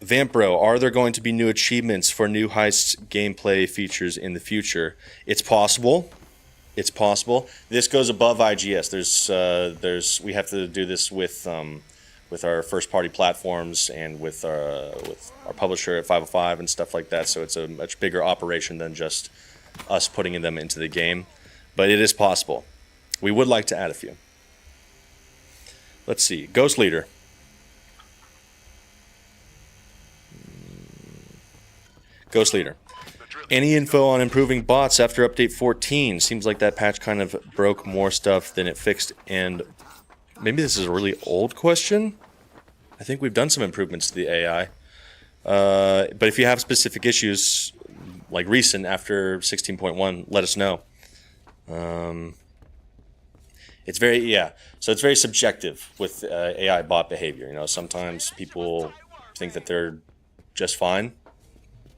Vampro, are there going to be new achievements for new heist gameplay features in the future? It's possible. It's possible. This goes above IGS. We have to do this with our first-party platforms and with our publisher at 505 and stuff like that. So it's a much bigger operation than just us putting them into the game. But it is possible. We would like to add a few. Let's see. Ghost Leader. Ghost Leader. Any info on improving bots after update 14? Seems like that patch kind of broke more stuff than it fixed, and maybe this is a really old question. I think we've done some improvements to the AI. But if you have specific issues, like recent after 16.1, let us know. It's very subjective with AI bot behavior. Sometimes people think that they're just fine.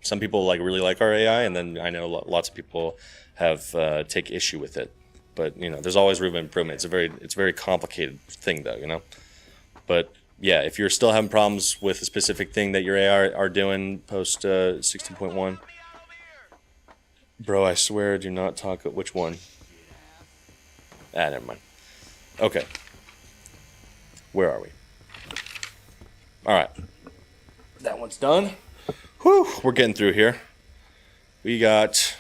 Some people really like our AI, and then I know lots of people have take issue with it. But there's always room for improvement. It's a very complicated thing, though. But yeah, if you're still having problems with a specific thing that your AI are doing post 16.1, bro, I swear, do not talk. Which one? Never mind. Okay, where are we? All right, that one's done. Whew, we're getting through here. We got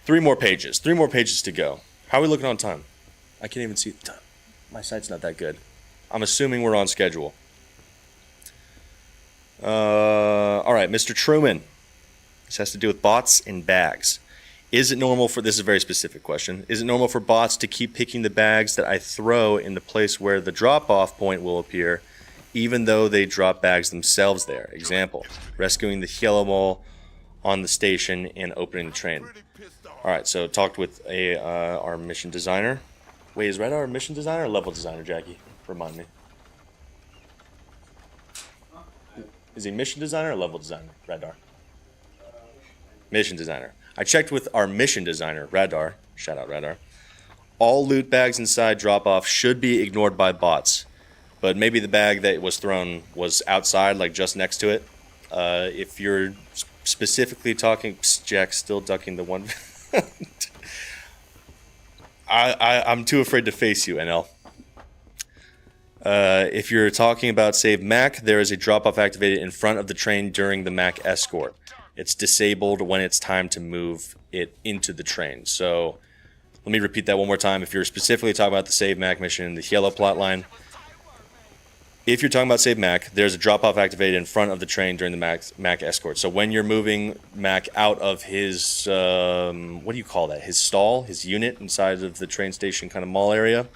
3 more pages. 3 more pages to go. How are we looking on time? I can't even see the time. My sight's not that good. I'm assuming we're on schedule. All right, Mr. Truman. This has to do with bots and bags. Is it normal for, this is a very specific question, is it normal for bots to keep picking the bags that I throw in the place where the drop-off point will appear, even though they drop bags themselves there? Example, rescuing the yellow mole on the station and opening the train. Alright, so talked with our mission designer. Wait, is Red our mission designer or level designer, Jackie? Remind me. Is he mission designer or level designer, Radar? Mission designer. I checked with our mission designer, Radar. Shout out, Radar. All loot bags inside drop-off should be ignored by bots. But maybe the bag that was thrown was outside, like just next to it. If you're specifically talking... Psst, Jack's still ducking the one... I'm too afraid to face you, NL. If you're talking about Save Mac, there is a drop-off activated in front of the train during the Mac escort. It's disabled when it's time to move it into the train. So let me repeat that one more time. If you're specifically talking about the Save Mac mission, the yellow plot line, if you're talking about Save Mac, there's a drop-off activated in front of the train during the Mac escort. So when you're moving Mac out of his, what do you call that? His stall, his unit inside of the train station kind of mall area,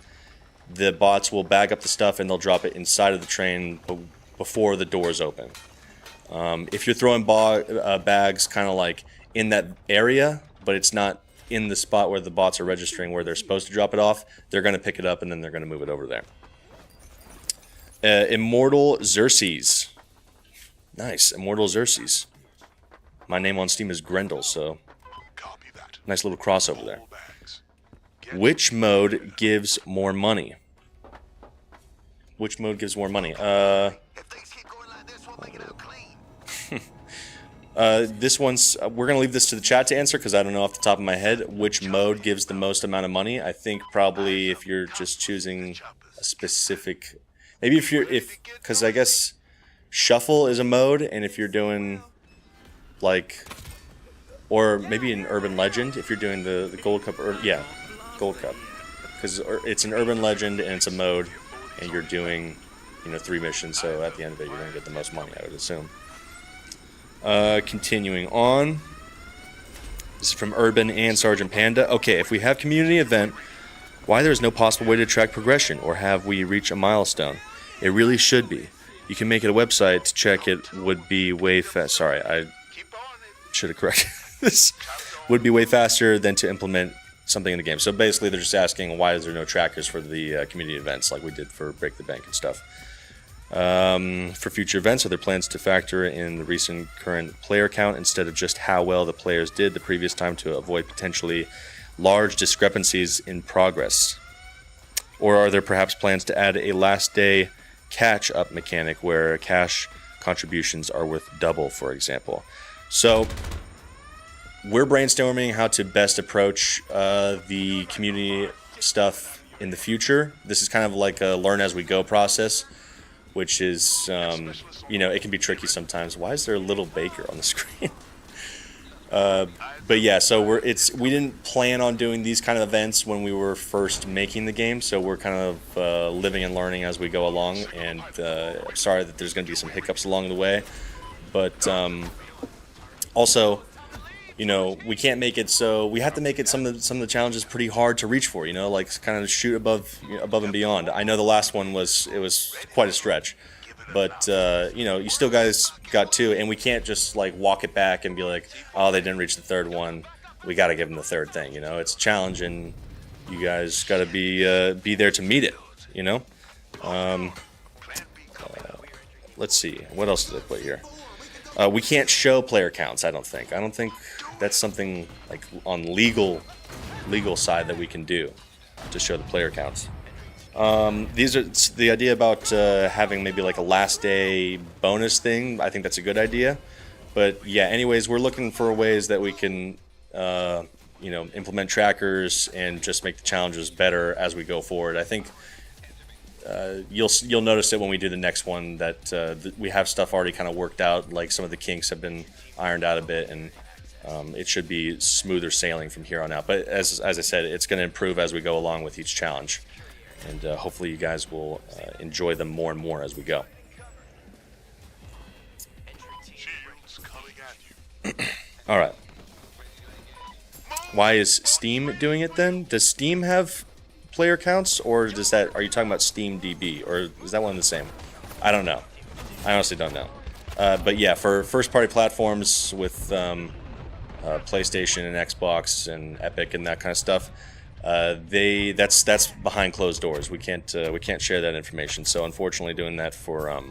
the bots will bag up the stuff and they'll drop it inside of the train before the doors open. If you're throwing bags kind of like in that area, but it's not in the spot where the bots are registering where they're supposed to drop it off, they're going to pick it up and then they're going to move it over there. Immortal Xerxes. Nice, Immortal Xerxes. My name on Steam is Grendel, so nice little crossover there. Which mode gives more money? Which mode gives more money? This one's, we're going to leave this to the chat to answer because I don't know off the top of my head which mode gives the most amount of money. I think probably if you're just choosing a specific, maybe because I guess shuffle is a mode, and if you're doing like, or maybe an urban legend if you're doing the gold cup, or yeah, gold cup, because it's an urban legend and it's a mode, and you're doing, 3 missions, so at the end of it you're going to get the most money, I would assume. Continuing on. This is from Urban and Sergeant Panda. Okay, if we have community event, why there is no possible way to track progression, or have we reached a milestone? It really should be. You can make it a website to check it. Would be way fast. Sorry, I should have corrected this. Would be way faster than to implement something in the game. So basically, they're just asking why is there no trackers for the community events like we did for Break the Bank and stuff. For future events, are there plans to factor in the recent current player count instead of just how well the players did the previous time to avoid potentially large discrepancies in progress? Or are there perhaps plans to add a last day catch-up mechanic where cash contributions are worth double, for example? So we're brainstorming how to best approach the community stuff in the future. This is kind of like a learn as we go process, which is, it can be tricky sometimes. Why is there a little baker on the screen? But yeah, so we didn't plan on doing these kind of events when we were first making the game, so we're kind of living and learning as we go along, and I'm sorry that there's going to be some hiccups along the way, but also, we can't make it so we have to make it some of the challenges pretty hard to reach for, like kind of shoot above and beyond. I know the last one was quite a stretch, but you still guys got 2, and we can't just like walk it back and be like, oh, they didn't reach the 3rd one. We got to give them the 3rd thing. It's a challenge, and you guys got to be there to meet it. Let's see, what else did I put here? We can't show player counts. I don't think that's something like on legal side that we can do to show the player counts. These are the idea about having maybe like a last day bonus thing. I think that's a good idea. But yeah, anyways, we're looking for ways that we can implement trackers and just make the challenges better as we go forward. I think you'll notice it when we do the next one that we have stuff already kind of worked out. Like some of the kinks have been ironed out a bit, and it should be smoother sailing from here on out. But as I said, it's going to improve as we go along with each challenge, and hopefully you guys will enjoy them more and more as we go. All right. Why is Steam doing it then? Does Steam have player counts, or does that? Are you talking about Steam DB, or is that one the same? I don't know. I honestly don't know. But yeah, for first-party platforms with PlayStation and Xbox and Epic and that kind of stuff, that's behind closed doors. We can't share that information. So unfortunately, doing that for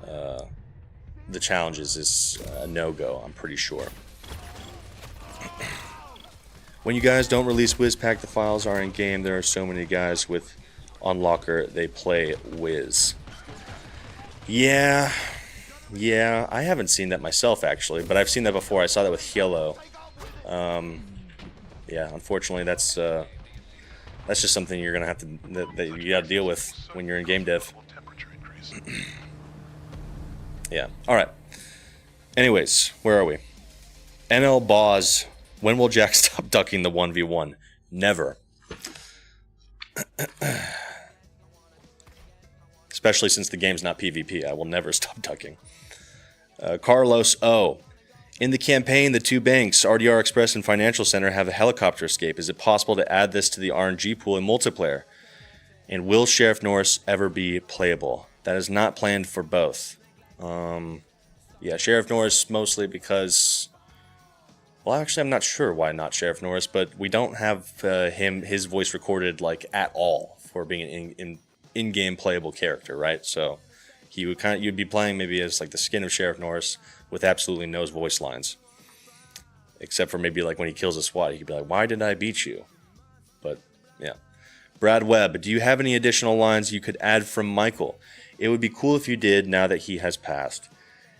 the challenges is a no-go. I'm pretty sure. When you guys don't release WizPack, the files are in game. There are so many guys with on locker they play Wiz. Yeah, I haven't seen that myself actually, but I've seen that before. I saw that with Yellow. Yeah, unfortunately, that's just something you're gonna have to that you gotta deal with when you're in game dev. Yeah. All right. Anyways, where are we? NL Boz. When will Jack stop ducking the 1v1? Never. Especially since the game's not PvP. I will never stop ducking. Carlos O. In the campaign, the two banks, RDR Express and Financial Center, have a helicopter escape. Is it possible to add this to the RNG pool in multiplayer? And will Sheriff Norris ever be playable? That is not planned for both. Yeah, Sheriff Norris mostly because... Well, actually, I'm not sure why not Sheriff Norris, but we don't have his voice recorded like at all for being an in-game playable character, right? So he would you'd be playing maybe as like the skin of Sheriff Norris with absolutely no voice lines, except for maybe like when he kills a SWAT, he could be like, "Why did I beat you?" But yeah, Brad Webb, do you have any additional lines you could add from Michael? It would be cool if you did. Now that he has passed,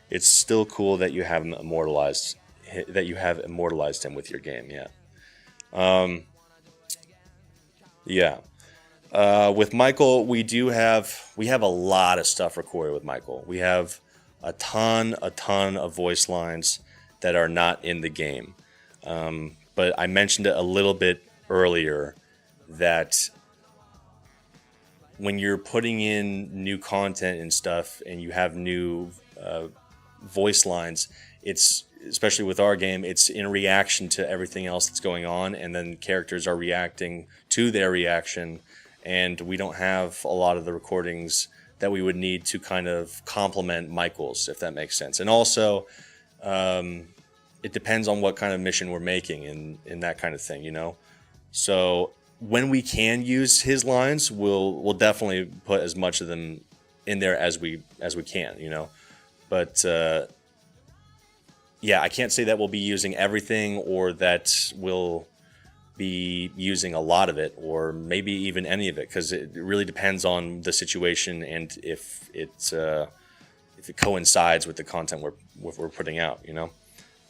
it's still cool that you have him immortalized. That you have immortalized him with your game, yeah. With Michael, we have a lot of stuff recorded with Michael. We have a ton of voice lines that are not in the game. But I mentioned it a little bit earlier that when you're putting in new content and stuff, and you have new voice lines, it's especially with our game, it's in reaction to everything else that's going on, and then characters are reacting to their reaction, and we don't have a lot of the recordings that we would need to kind of complement Michael's, if that makes sense. And also, it depends on what kind of mission we're making and that kind of thing, you know? So when we can use his lines, we'll definitely put as much of them in there as we can, you know? But yeah, I can't say that we'll be using everything or that we'll be using a lot of it or maybe even any of it, because it really depends on the situation and if it coincides with the content we're putting out, you know.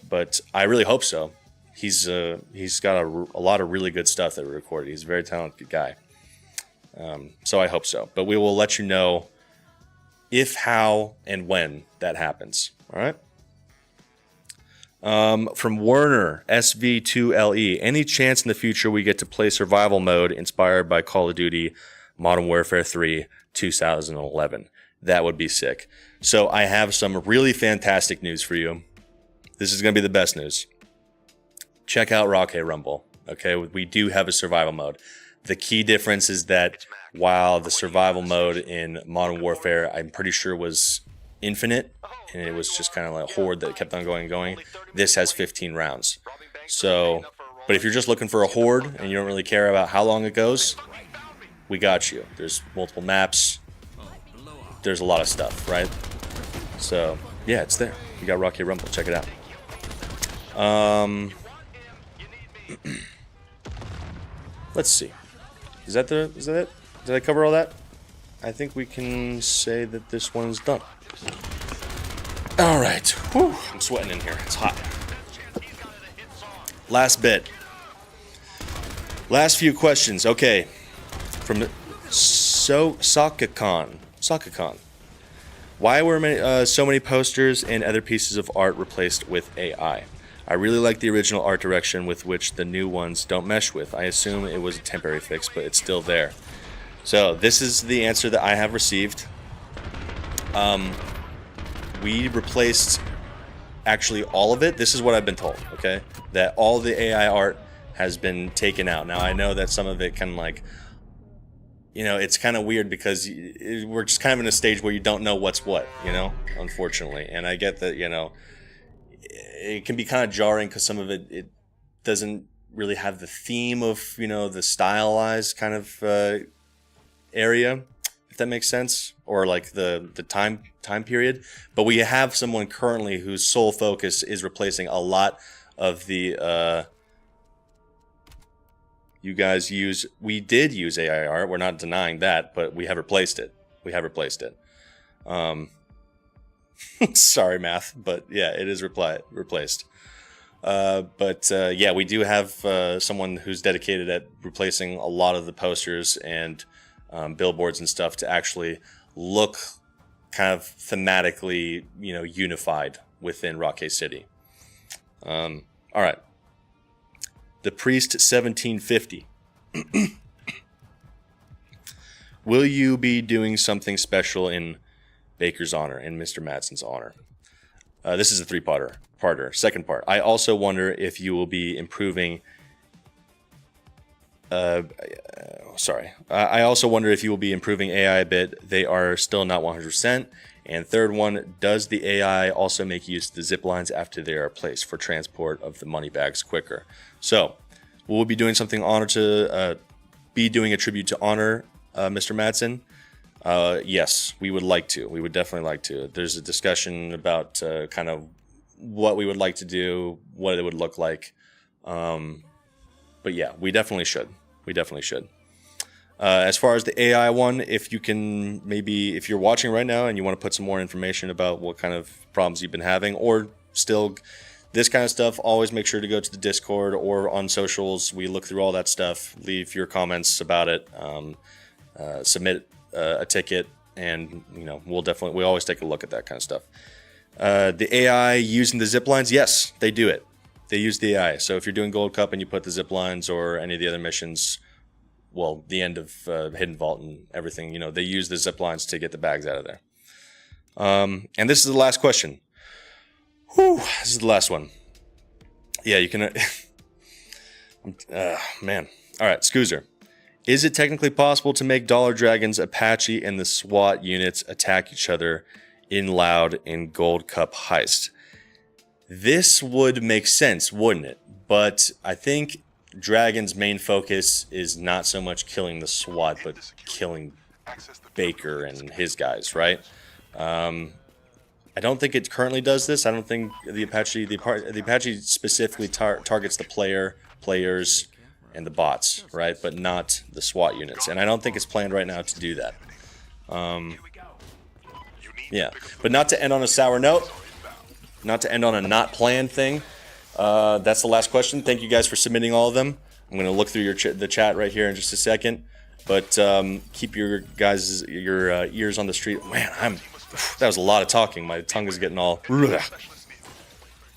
But I really hope so. He's got a lot of really good stuff that we recorded. He's a very talented guy. So I hope so. But we will let you know if, how, and when that happens. All right. From Werner SV2LE, any chance in the future we get to play survival mode inspired by Call of Duty Modern Warfare 3 2011? That would be sick. So I have some really fantastic news for you. This is going to be the best news. Check out Rockay Rumble. Okay, we do have a survival mode. The key difference is that while the survival mode in Modern Warfare, I'm pretty sure was infinite, and it was just kind of like a horde that kept on going and going. This has 15 rounds. So, but if you're just looking for a horde and you don't really care about how long it goes, we got you. There's multiple maps. There's a lot of stuff, right? So, yeah, it's there. You got Rockay Rumble. Check it out. Let's see. Is that it? Did I cover all that? I think we can say that this one's done. All right. Whew. I'm sweating in here. It's hot. Last bit. Last few questions. Okay. From Sakakon. Why were so many posters and other pieces of art replaced with AI? I really like the original art direction with which the new ones don't mesh with. I assume it was a temporary fix, but it's still there. So this is the answer that I have received. We replaced actually all of it. This is what I've been told, okay? That all the AI art has been taken out. Now, I know that some of it can, like, you know, it's kind of weird because we're just kind of in a stage where you don't know what's what, you know, unfortunately. And I get that, you know, it can be kind of jarring because some of it doesn't really have the theme of, you know, the stylized kind of area, if that makes sense, or like the time period. But we have someone currently whose sole focus is replacing a lot of the we did use AI art. We're not denying that, but we have replaced it. Sorry, math, but yeah, it is replaced. Yeah, we do have someone who's dedicated at replacing a lot of the posters and billboards and stuff to actually look kind of thematically, you know, unified within Rockay City. All right. The Priest 1750. Will you be doing something special in Baker's honor, in Mr. Madsen's honor? This is a three-parter. Second part. I also wonder if you will be improving... I also wonder if you will be improving AI a bit. They are still not 100%. And third one, does the AI also make use of the zip lines after they are placed for transport of the money bags quicker? So, we'll be doing something doing a tribute to honor Mr. Madsen. Yes, we would like to. We would definitely like to. There's a discussion about kind of what we would like to do, what it would look like. But yeah, we definitely should. As far as the AI one, if you can, maybe if you're watching right now and you want to put some more information about what kind of problems you've been having, or still this kind of stuff, always make sure to go to the Discord or on socials. We look through all that stuff. Leave your comments about it. Submit a ticket, and you know we always take a look at that kind of stuff. The AI using the zip lines, yes, they do it. They use the AI. So if you're doing Gold Cup and you put the zip lines or any of the other missions, well, the end of Hidden Vault and everything, you know, they use the zip lines to get the bags out of there. And this is the last question. Whew, this is the last one. Yeah, you can... man. All right, Scoozer. Is it technically possible to make Dollar Dragons, Apache, and the SWAT units attack each other in loud in Gold Cup heist? This would make sense, wouldn't it? But I think Dragon's main focus is not so much killing the SWAT, but killing Baker and his guys, right? I don't think it currently does this. I don't think the Apache specifically targets the players, and the bots, right? But not the SWAT units. And I don't think it's planned right now to do that. Yeah, but not to end on a sour note, not to end on a not planned thing. That's the last question. Thank you guys for submitting all of them. I'm going to look through the chat right here in just a second. But keep your ears on the street. Man, that was a lot of talking. My tongue is getting all...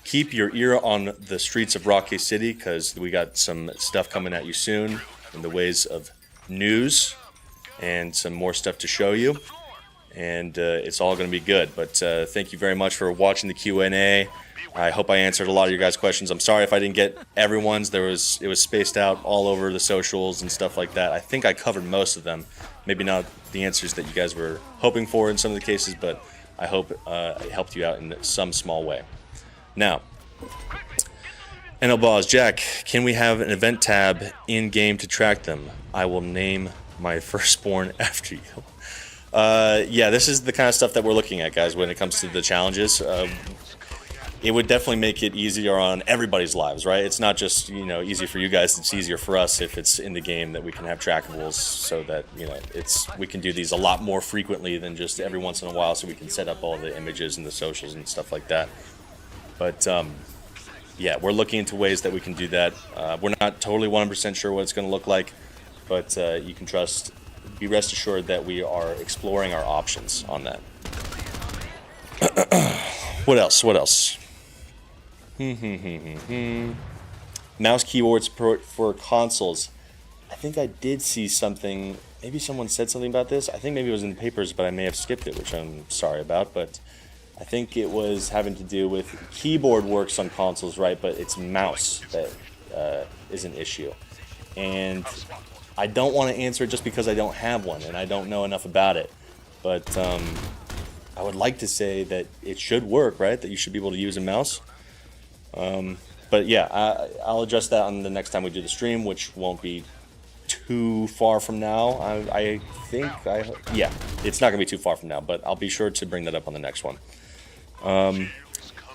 Keep your ear on the streets of Rockay City, because we got some stuff coming at you soon in the ways of news and some more stuff to show you. And it's all going to be good. But thank you very much for watching the Q&A. I hope I answered a lot of your guys' questions. I'm sorry if I didn't get everyone's. It was spaced out all over the socials and stuff like that. I think I covered most of them. Maybe not the answers that you guys were hoping for in some of the cases, but I hope it helped you out in some small way. Now, NL Boss, Jack, can we have an event tab in-game to track them? I will name my firstborn after you. Yeah, this is the kind of stuff that we're looking at, guys, when it comes to the challenges. It would definitely make it easier on everybody's lives, right? It's not just, you know, easy for you guys. It's easier for us if it's in the game that we can have trackables, so that, you know, we can do these a lot more frequently than just every once in a while, so we can set up all the images and the socials and stuff like that. But, yeah, we're looking into ways that we can do that. We're not totally 100% sure what it's going to look like, but you can be rest assured that we are exploring our options on that. What else? Mouse keyboards for consoles. I think I did see something. Maybe someone said something about this. I think maybe it was in the papers, but I may have skipped it, which I'm sorry about. But I think it was having to do with keyboard works on consoles, right? But it's mouse that is an issue. And I don't want to answer it just because I don't have one and I don't know enough about it. But I would like to say that it should work, right? That you should be able to use a mouse. But yeah, I'll address that on the next time we do the stream, which won't be too far from now. I think, yeah, it's not going to be too far from now, but I'll be sure to bring that up on the next one.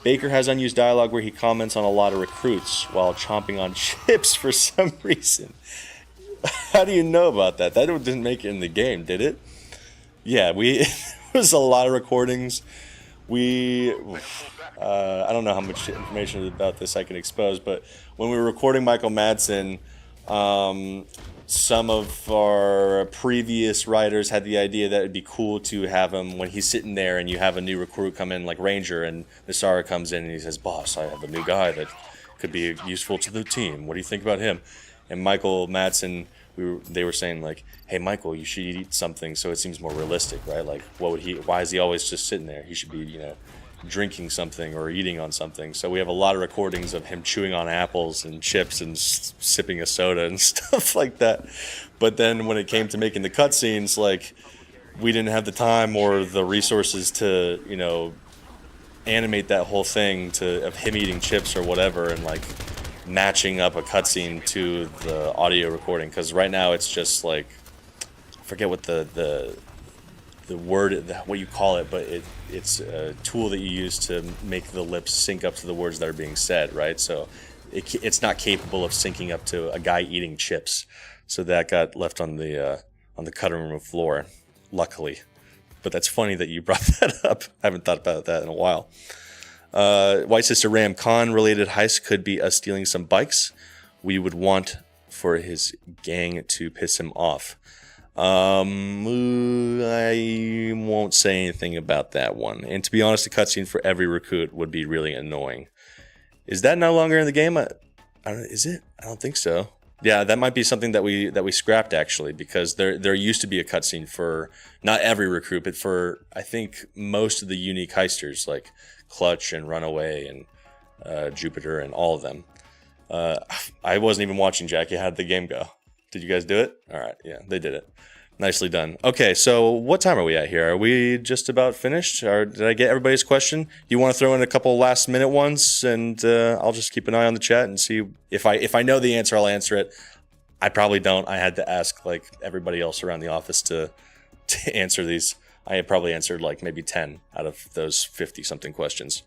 Baker has unused dialogue where he comments on a lot of recruits while chomping on chips for some reason. How do you know about that? That didn't make it in the game, did it? Yeah, there was a lot of recordings. I don't know how much information about this I can expose, but when we were recording Michael Madsen, some of our previous writers had the idea that it'd be cool to have him when he's sitting there and you have a new recruit come in like Ranger and Nisara comes in and he says, "Boss, I have a new guy that could be useful to the team. What do you think about him?" And Michael Madsen, they were saying like, "Hey Michael, you should eat something so it seems more realistic, right? Like why is he always just sitting there? He should be, drinking something or eating on something." So we have a lot of recordings of him chewing on apples and chips and sipping a soda and stuff like that. But then when it came to making the cutscenes, like, we didn't have the time or the resources to, animate that whole thing of him eating chips or whatever and like matching up a cutscene to the audio recording. Because right now it's just like, I forget what the word, what you call it, but it's a tool that you use to make the lips sync up to the words that are being said, right? So it's not capable of syncing up to a guy eating chips. So that got left on the cutting room floor, luckily. But that's funny that you brought that up. I haven't thought about that in a while. White Sister Ram, Khan related heist could be us stealing some bikes. We would want for his gang to piss him off. I won't say anything about that one. And to be honest, the cutscene for every recruit would be really annoying. Is that no longer in the game? Is it? I don't think so. Yeah, that might be something that we scrapped actually, because there used to be a cutscene for not every recruit, but for I think most of the unique heisters like Clutch and Runaway and Jupiter and all of them. I wasn't even watching, Jackie. How did the game go? Did you guys do it? All right, yeah, they did it. Nicely done. Okay, so what time are we at here? Are we just about finished? Or did I get everybody's question? You want to throw in a couple last minute ones, and I'll just keep an eye on the chat and see if I know the answer. I'll answer it. I probably don't. I had to ask like everybody else around the office to answer these. I had probably answered like maybe 10 out of those 50 something questions.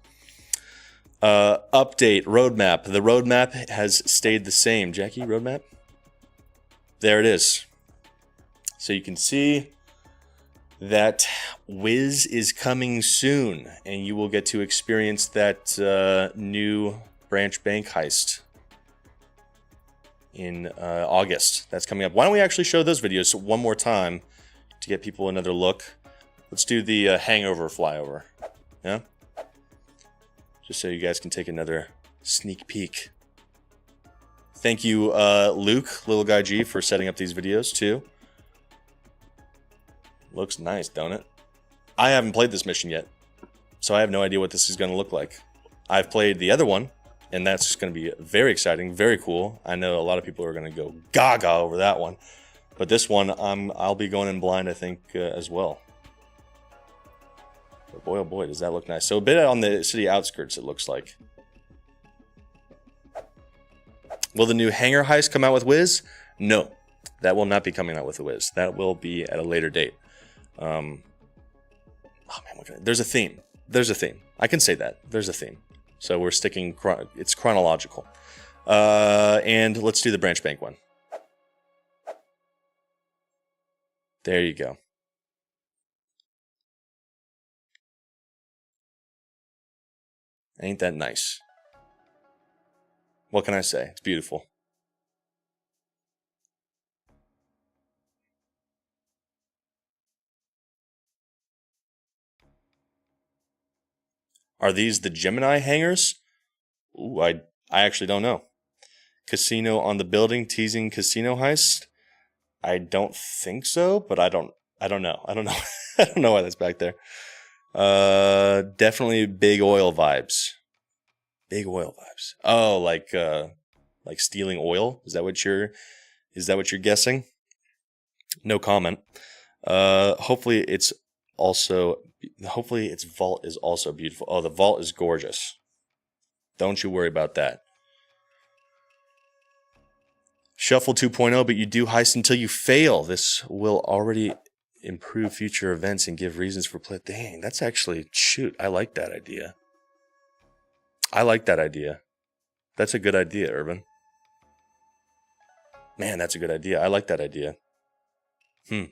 Update roadmap. The roadmap has stayed the same. Jackie, roadmap. There it is. So you can see that Wiz is coming soon, and you will get to experience that new branch bank heist in August. That's coming up. Why don't we actually show those videos one more time to get people another look? Let's do the hangover flyover. Yeah? Just so you guys can take another sneak peek. Thank you, Luke, Little Guy G, for setting up these videos, too. Looks nice, don't it? I haven't played this mission yet, so I have no idea what this is going to look like. I've played the other one, and that's going to be very exciting, very cool. I know a lot of people are going to go gaga over that one. But this one, I'll be going in blind, I think, as well. But boy, oh boy, does that look nice. So a bit on the city outskirts, it looks like. Will the new hangar heist come out with Wiz? No, that will not be coming out with the Wiz. That will be at a later date. Oh man, there's a theme. There's a theme. I can say that. There's a theme. So we're sticking, it's chronological. And let's do the branch bank one. There you go. Ain't that nice? What can I say? It's beautiful. Are these the Gemini hangars? Ooh, I actually don't know. Casino on the building teasing casino heist? I don't think so, but I don't know. I don't know. I don't know why that's back there. Definitely big oil vibes. Big oil vibes. Oh, like stealing oil? Is that what you're guessing? No comment. Hopefully its vault is also beautiful. Oh, the vault is gorgeous. Don't you worry about that. Shuffle 2.0, but you do heist until you fail. This will already improve future events and give reasons for play. Dang, that's actually, shoot, I like that idea. That's a good idea, Urban. Man, that's a good idea. I like that idea. All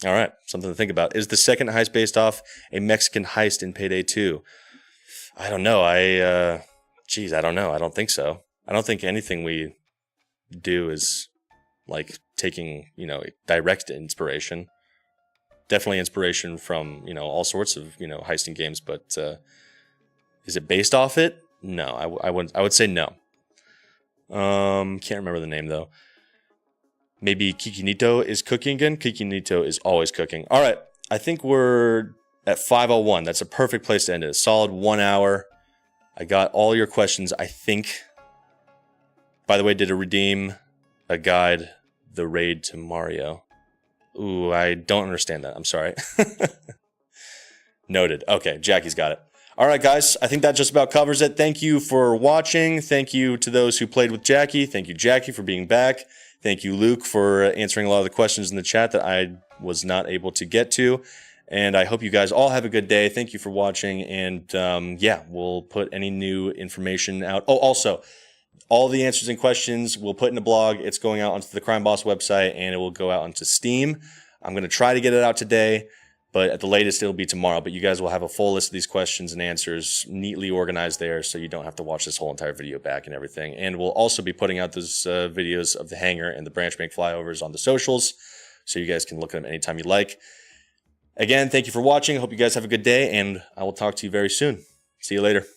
right, something to think about. Is the second heist based off a Mexican heist in Payday 2? I don't know. I don't know. I don't think so. I don't think anything we do is like taking, direct inspiration. Definitely inspiration from, all sorts of, heisting games, but is it based off it? No, I would say no. Can't remember the name though. Maybe Kikinito is cooking again. Kikinito is always cooking. All right, I think we're at 5:01. That's a perfect place to end it. A solid 1 hour. I got all your questions, I think. By the way, did it redeem a guide the raid to Mario? Ooh, I don't understand that. I'm sorry. Noted. Okay, Jackie's got it. All right, guys, I think that just about covers it. Thank you for watching. Thank you to those who played with Jackie. Thank you, Jackie, for being back. Thank you, Luke, for answering a lot of the questions in the chat that I was not able to get to. And I hope you guys all have a good day. Thank you for watching. And yeah, we'll put any new information out. Oh, also, all the answers and questions we'll put in the blog. It's going out onto the Crime Boss website, and it will go out onto Steam. I'm going to try to get it out today, but at the latest, it'll be tomorrow. But you guys will have a full list of these questions and answers neatly organized there, so you don't have to watch this whole entire video back and everything. And we'll also be putting out those videos of the hangar and the branch make flyovers on the socials, so you guys can look at them anytime you like. Again, thank you for watching. I hope you guys have a good day, and I will talk to you very soon. See you later.